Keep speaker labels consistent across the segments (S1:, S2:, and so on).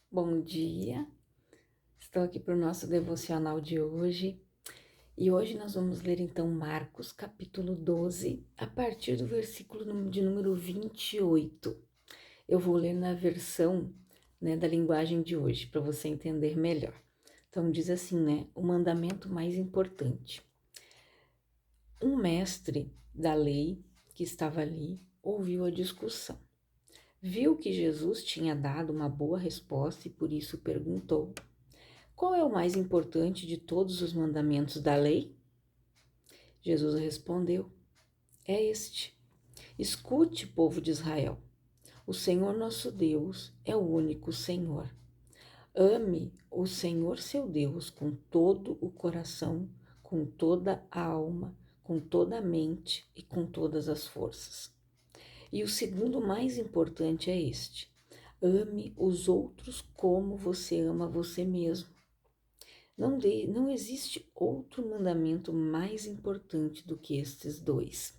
S1: Bom dia, estou aqui para o nosso devocional de hoje e hoje nós vamos ler então Marcos capítulo 12, a partir do versículo de número 28. Eu vou ler na versão da linguagem de hoje para você entender melhor. Então diz assim, o mandamento mais importante. Um mestre da lei que estava ali ouviu a discussão. Viu que Jesus tinha dado uma boa resposta e por isso perguntou: qual é o mais importante de todos os mandamentos da lei? Jesus respondeu: é este. Escute, povo de Israel. O Senhor nosso Deus é o único Senhor. Ame o Senhor seu Deus com todo o coração, com toda a alma, com toda a mente e com todas as forças. E o segundo mais importante é este: ame os outros como você ama você mesmo. Não existe outro mandamento mais importante do que estes dois.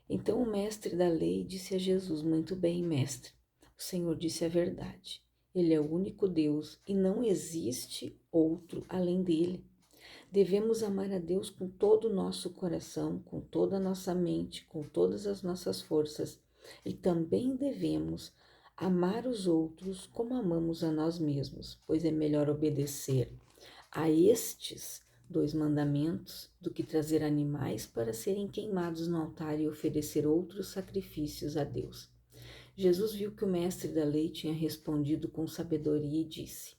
S1: Então o mestre da lei disse a Jesus: muito bem, mestre, o Senhor disse a verdade. Ele é o único Deus e não existe outro além dele. Devemos amar a Deus com todo o nosso coração, com toda a nossa mente, com todas as nossas forças. E também devemos amar os outros como amamos a nós mesmos, pois é melhor obedecer a estes dois mandamentos do que trazer animais para serem queimados no altar e oferecer outros sacrifícios a Deus. Jesus viu que o mestre da lei tinha respondido com sabedoria e disse: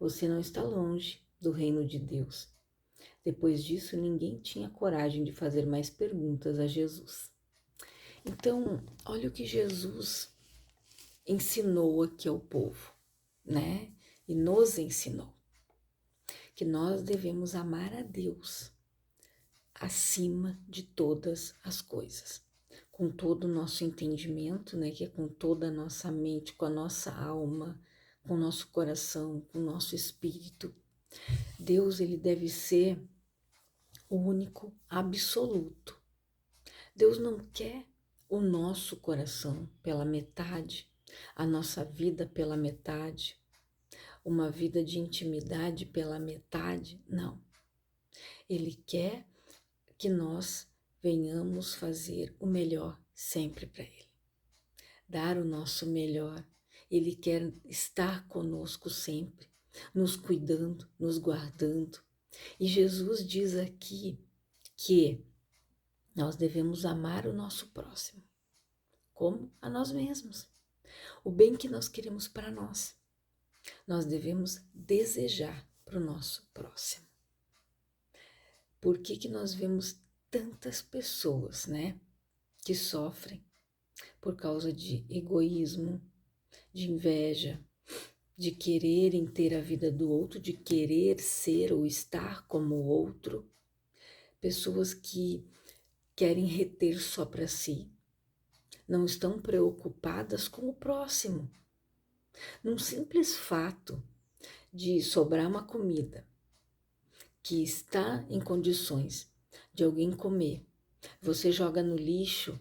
S1: você não está longe do reino de Deus. Depois disso, ninguém tinha coragem de fazer mais perguntas a Jesus. Então, olha o que Jesus ensinou aqui ao povo, né? E nos ensinou que nós devemos amar a Deus acima de todas as coisas, com todo o nosso entendimento, né? Que é com toda a nossa mente, com a nossa alma, com o nosso coração, com o nosso espírito. Deus, ele deve ser o único absoluto. Deus não quer o nosso coração pela metade, a nossa vida pela metade, uma vida de intimidade pela metade, não. Ele quer que nós venhamos fazer o melhor sempre para Ele, dar o nosso melhor. Ele quer estar conosco sempre, nos cuidando, nos guardando. E Jesus diz aqui que nós devemos amar o nosso próximo, como a nós mesmos. O bem que nós queremos para nós, nós devemos desejar para o nosso próximo. Por que nós vemos tantas pessoas, que sofrem por causa de egoísmo, de inveja, de quererem ter a vida do outro, de querer ser ou estar como o outro? Pessoas que querem reter só para si, não estão preocupadas com o próximo. Num simples fato de sobrar uma comida que está em condições de alguém comer, você joga no lixo,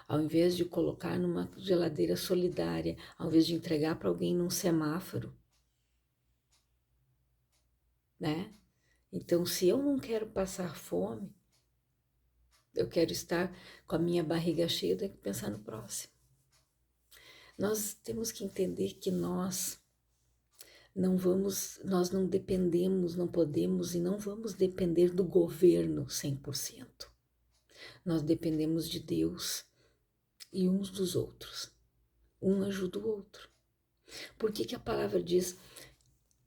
S1: ao invés de colocar numa geladeira solidária, ao invés de entregar para alguém num semáforo, né? Então, se eu não quero passar fome, eu quero estar com a minha barriga cheia, eu tenho que pensar no próximo. Nós temos que entender que nós não dependemos, não podemos e não vamos depender do governo 100%. Nós dependemos de Deus e uns dos outros. Um ajuda o outro. Por que a palavra diz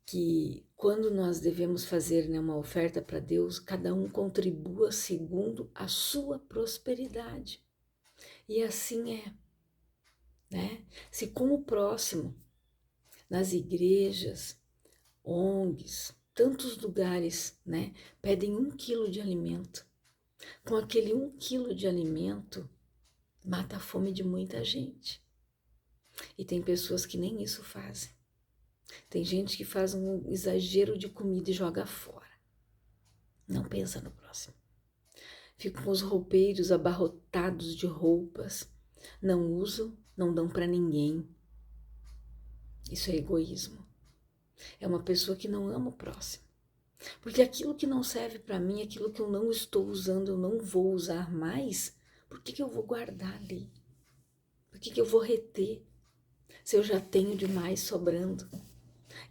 S1: que quando nós devemos fazer uma oferta para Deus, cada um contribua segundo a sua prosperidade? E assim é, né? Se com o próximo, nas igrejas, ONGs, tantos lugares, pedem 1 quilo de alimento. Com aquele 1 quilo de alimento, mata a fome de muita gente. E tem pessoas que nem isso fazem. Tem gente que faz um exagero de comida e joga fora. Não pensa no próximo. Ficam com os roupeiros abarrotados de roupas. Não usam, não dão para ninguém. Isso é egoísmo. É uma pessoa que não ama o próximo. Porque aquilo que não serve para mim, aquilo que eu não estou usando, eu não vou usar mais, por que eu vou guardar ali? Por que eu vou reter? Se eu já tenho demais sobrando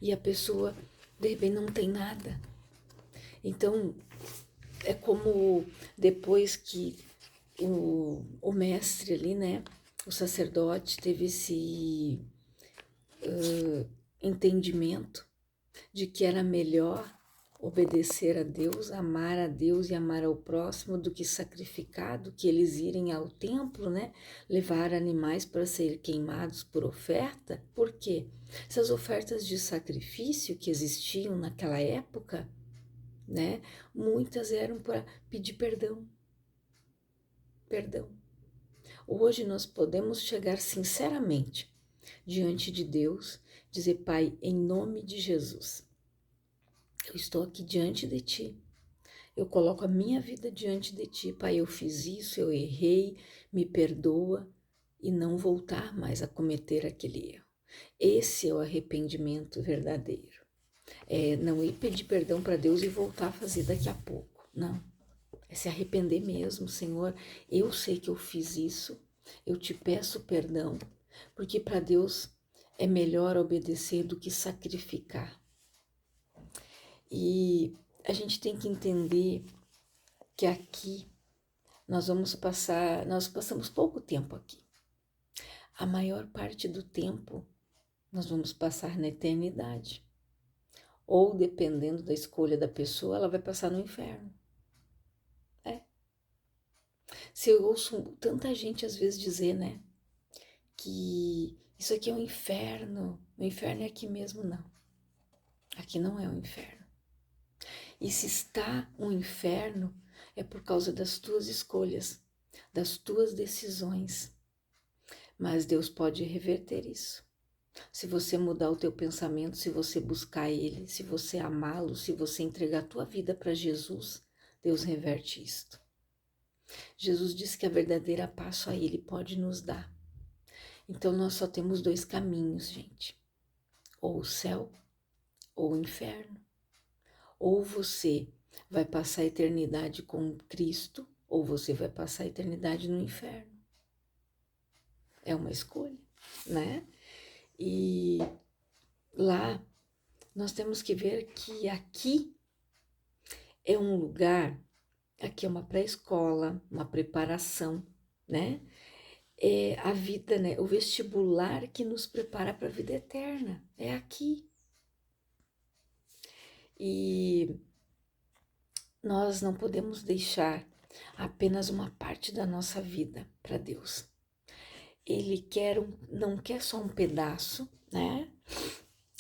S1: e a pessoa, de repente, não tem nada. Então, é como depois que o mestre ali, né, o sacerdote teve esse entendimento de que era melhor obedecer a Deus e amar ao próximo do que sacrificar, do que eles irem ao templo, né? Levar animais para serem queimados por oferta. Por quê? Essas ofertas de sacrifício que existiam naquela época, né? Muitas eram para pedir perdão. Perdão. Hoje nós podemos chegar sinceramente diante de Deus, dizer: Pai, em nome de Jesus, eu estou aqui diante de Ti. Eu coloco a minha vida diante de Ti, Pai. Eu fiz isso, eu errei, me perdoa e não voltar mais a cometer aquele erro. Esse é o arrependimento verdadeiro. É não ir pedir perdão para Deus e voltar a fazer daqui a pouco. Não. É se arrepender mesmo, Senhor. Eu sei que eu fiz isso, eu te peço perdão, porque para Deus é melhor obedecer do que sacrificar. E a gente tem que entender que aqui nós passamos pouco tempo aqui. A maior parte do tempo nós vamos passar na eternidade. Ou, dependendo da escolha da pessoa, ela vai passar no inferno. Se eu ouço tanta gente às vezes dizer, né, que isso aqui é um inferno, o inferno é aqui mesmo, não. Aqui não é um inferno. E se está um inferno, é por causa das tuas escolhas, das tuas decisões. Mas Deus pode reverter isso. Se você mudar o teu pensamento, se você buscar Ele, se você amá-lo, se você entregar a tua vida para Jesus, Deus reverte isto. Jesus disse que a verdadeira paz só Ele pode nos dar. Então nós só temos dois caminhos, gente. Ou o céu, ou o inferno. Ou você vai passar a eternidade com Cristo, ou você vai passar a eternidade no inferno. É uma escolha, né? E lá nós temos que ver que aqui é um lugar, aqui é uma pré-escola, uma preparação, né? É a vida, né? O vestibular que nos prepara para a vida eterna. É aqui. E nós não podemos deixar apenas uma parte da nossa vida para Deus. Ele não quer só um pedaço, né?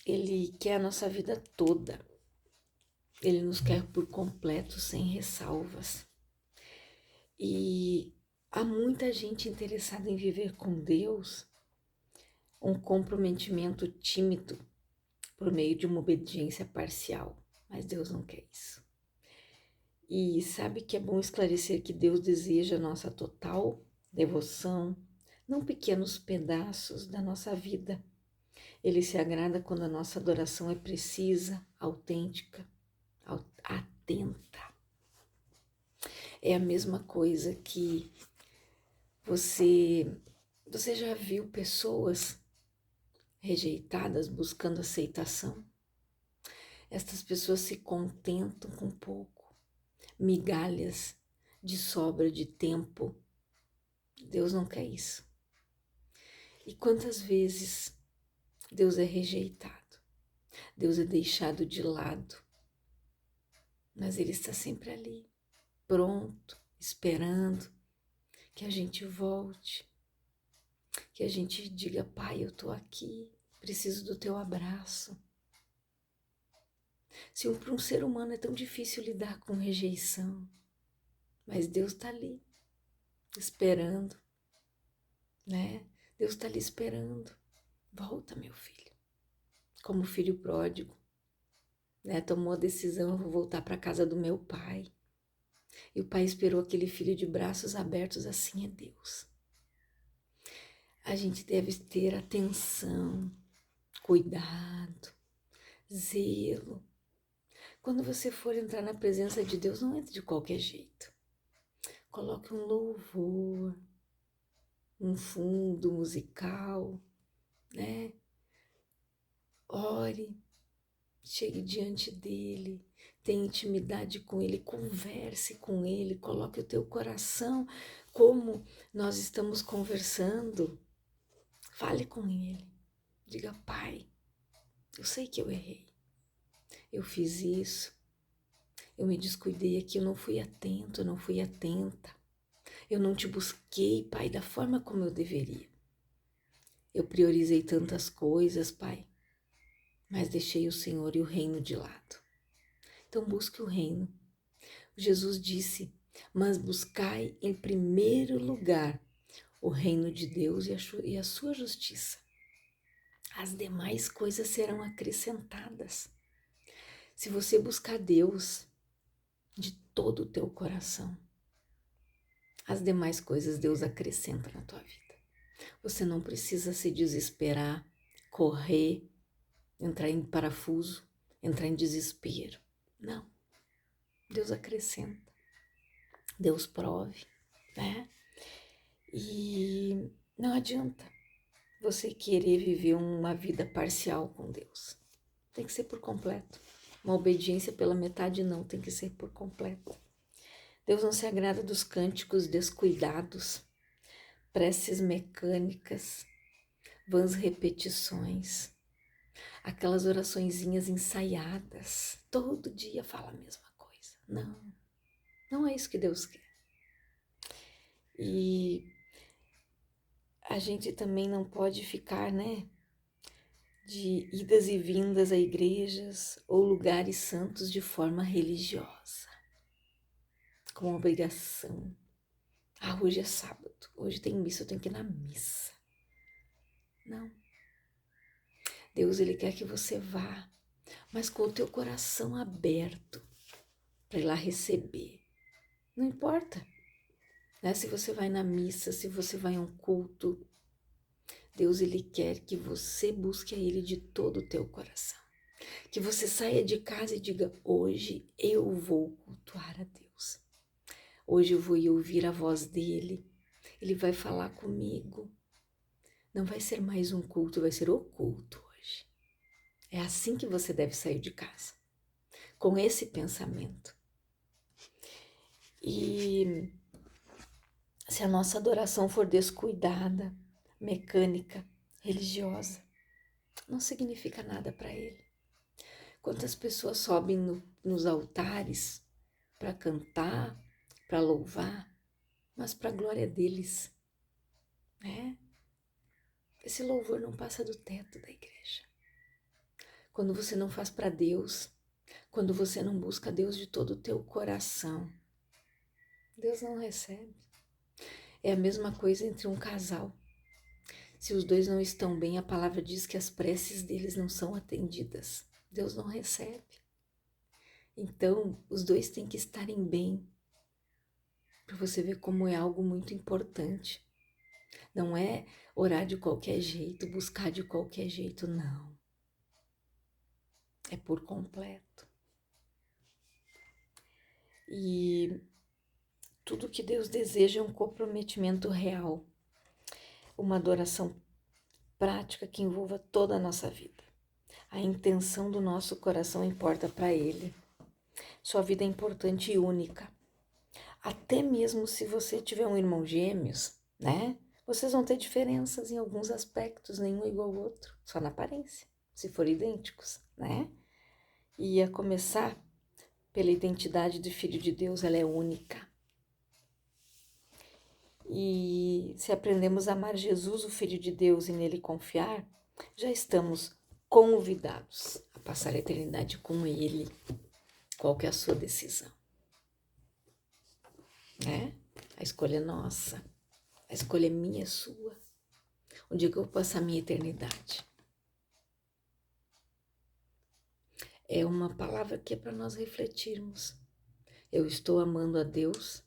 S1: Ele quer a nossa vida toda. Ele nos quer por completo, sem ressalvas. E há muita gente interessada em viver com Deus um comprometimento tímido por meio de uma obediência parcial. Mas Deus não quer isso. E sabe que é bom esclarecer que Deus deseja nossa total devoção, não pequenos pedaços da nossa vida. Ele se agrada quando a nossa adoração é precisa, autêntica, atenta. É a mesma coisa que você já viu pessoas rejeitadas buscando aceitação? Estas pessoas se contentam com pouco, migalhas de sobra de tempo. Deus não quer isso. E quantas vezes Deus é rejeitado, Deus é deixado de lado, mas Ele está sempre ali, pronto, esperando que a gente volte, que a gente diga: Pai, eu estou aqui, preciso do teu abraço. Se para um ser humano é tão difícil lidar com rejeição, mas Deus está ali, esperando, né? Deus está ali esperando. Volta, meu filho. Como filho pródigo, né? Tomou a decisão: eu vou voltar para a casa do meu pai. E o pai esperou aquele filho de braços abertos. Assim é Deus. A gente deve ter atenção, cuidado, zelo. Quando você for entrar na presença de Deus, não entre de qualquer jeito. Coloque um louvor, um fundo musical, né? Ore, chegue diante dele, tenha intimidade com ele, converse com ele, coloque o teu coração como nós estamos conversando. Fale com ele, diga: Pai, eu sei que eu errei, eu fiz isso, eu me descuidei aqui, eu não fui atento, eu não fui atenta, eu não te busquei, Pai, da forma como eu deveria. Eu priorizei tantas coisas, Pai, mas deixei o Senhor e o reino de lado. Então busque o reino. Jesus disse: mas buscai em primeiro lugar o reino de Deus e a sua justiça. As demais coisas serão acrescentadas. Se você buscar Deus de todo o teu coração, as demais coisas Deus acrescenta na tua vida. Você não precisa se desesperar, correr, entrar em parafuso, entrar em desespero. Não. Deus acrescenta. Deus prove, né? E não adianta você querer viver uma vida parcial com Deus. Tem que ser por completo. Uma obediência pela metade não, tem que ser por completo. Deus não se agrada dos cânticos descuidados, preces mecânicas, vãs repetições, aquelas oraçõezinhas ensaiadas. Todo dia fala a mesma coisa. Não, não é isso que Deus quer. E a gente também não pode ficar, né, de idas e vindas a igrejas ou lugares santos de forma religiosa, com obrigação. Ah, hoje é sábado, hoje tem missa, eu tenho que ir na missa. Não. Deus, Ele quer que você vá, mas com o teu coração aberto para ir lá receber. Não importa, né? Se você vai na missa, se você vai a um culto, Deus, Ele quer que você busque a Ele de todo o teu coração. Que você saia de casa e diga: hoje eu vou cultuar a Deus. Hoje eu vou ouvir a voz dEle. Ele vai falar comigo. Não vai ser mais um culto, vai ser o culto hoje. É assim que você deve sair de casa, com esse pensamento. E se a nossa adoração for descuidada, mecânica, religiosa, não significa nada para Ele. Quantas pessoas sobem nos altares para cantar, para louvar, mas para a glória deles, né? Esse louvor não passa do teto da igreja. Quando você não faz para Deus, quando você não busca Deus de todo o teu coração, Deus não recebe. É a mesma coisa entre um casal. Se os dois não estão bem, a palavra diz que as preces deles não são atendidas. Deus não recebe. Então, os dois têm que estarem bem, para você ver como é algo muito importante. Não é orar de qualquer jeito, buscar de qualquer jeito, não. É por completo. E tudo que Deus deseja é um comprometimento real, uma adoração prática que envolva toda a nossa vida. A intenção do nosso coração importa para Ele. Sua vida é importante e única. Até mesmo se você tiver um irmão gêmeos, né? Vocês vão ter diferenças em alguns aspectos, nenhum igual ao outro, só na aparência, se forem idênticos, né? E a começar pela identidade do Filho de Deus, ela é única. E se aprendemos a amar Jesus, o Filho de Deus, e nele confiar, já estamos convidados a passar a eternidade com Ele. Qual que é a sua decisão? Né? A escolha é nossa, a escolha é minha, é sua. Onde é que eu vou passar a minha eternidade? É uma palavra que é para nós refletirmos. Eu estou amando a Deus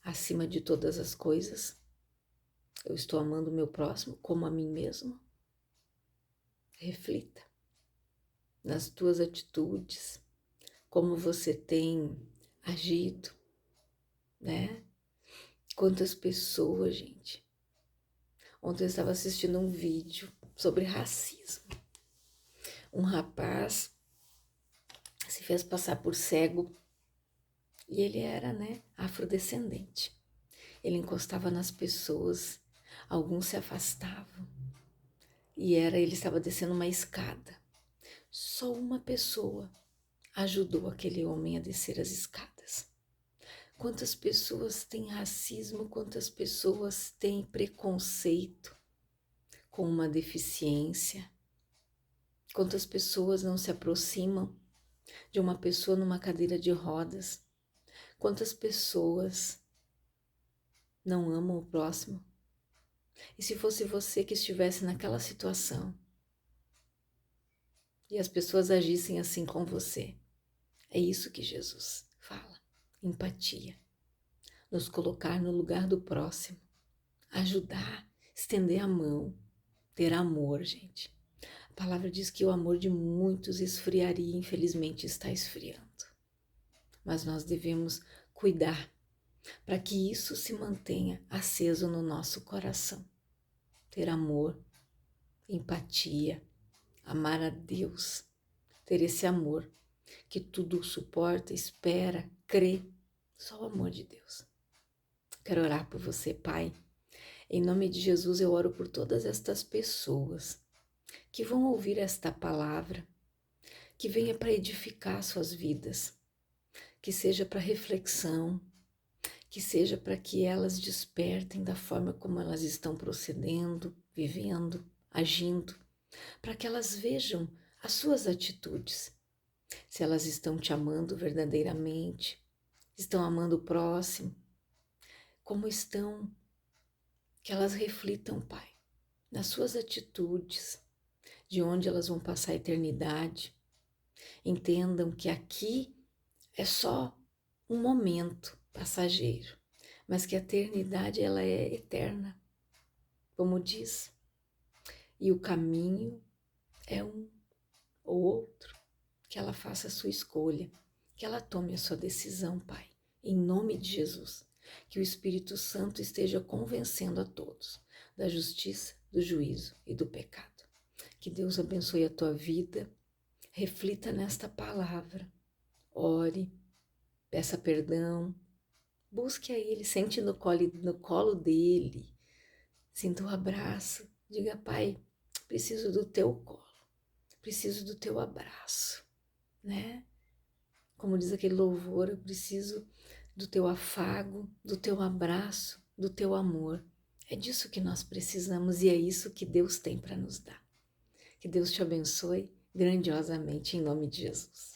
S1: acima de todas as coisas? Eu estou amando o meu próximo como a mim mesmo? Reflita. nas tuas atitudes, como você tem agido, né? Quantas pessoas, gente. Ontem eu estava assistindo um vídeo sobre racismo. Um rapaz se fez passar por cego e ele era, né, afrodescendente. Ele encostava nas pessoas, alguns se afastavam e ele estava descendo uma escada. Só uma pessoa ajudou aquele homem a descer as escadas. Quantas pessoas têm racismo, quantas pessoas têm preconceito com uma deficiência, quantas pessoas não se aproximam de uma pessoa numa cadeira de rodas, quantas pessoas não amam o próximo. E se fosse você que estivesse naquela situação e as pessoas agissem assim com você, é isso que Jesus fala, empatia, nos colocar no lugar do próximo, ajudar, estender a mão, ter amor, gente. A palavra diz que o amor de muitos esfriaria e infelizmente está esfriando. Mas nós devemos cuidar para que isso se mantenha aceso no nosso coração. Ter amor, empatia, amar a Deus, ter esse amor que tudo suporta, espera, crê, só o amor de Deus. Quero orar por você, Pai. Em nome de Jesus eu oro por todas estas pessoas que vão ouvir esta palavra, que venha para edificar suas vidas, que seja para reflexão, que seja para que elas despertem da forma como elas estão procedendo, vivendo, agindo, para que elas vejam as suas atitudes, se elas estão te amando verdadeiramente, estão amando o próximo, como estão, que elas reflitam, Pai, nas suas atitudes, de onde elas vão passar a eternidade, entendam que aqui é só um momento passageiro, mas que a eternidade ela é eterna, como diz, e o caminho é um ou outro, que ela faça a sua escolha, que ela tome a sua decisão, Pai, em nome de Jesus, que o Espírito Santo esteja convencendo a todos da justiça, do juízo e do pecado. Que Deus abençoe a tua vida, reflita nesta palavra, ore, peça perdão, busque a Ele, sente no colo dele, sinta o abraço, diga, Pai, preciso do teu colo, preciso do teu abraço, né? Como diz aquele louvor, eu preciso do teu afago, do teu abraço, do teu amor. É disso que nós precisamos e é isso que Deus tem para nos dar. Que Deus te abençoe grandiosamente em nome de Jesus.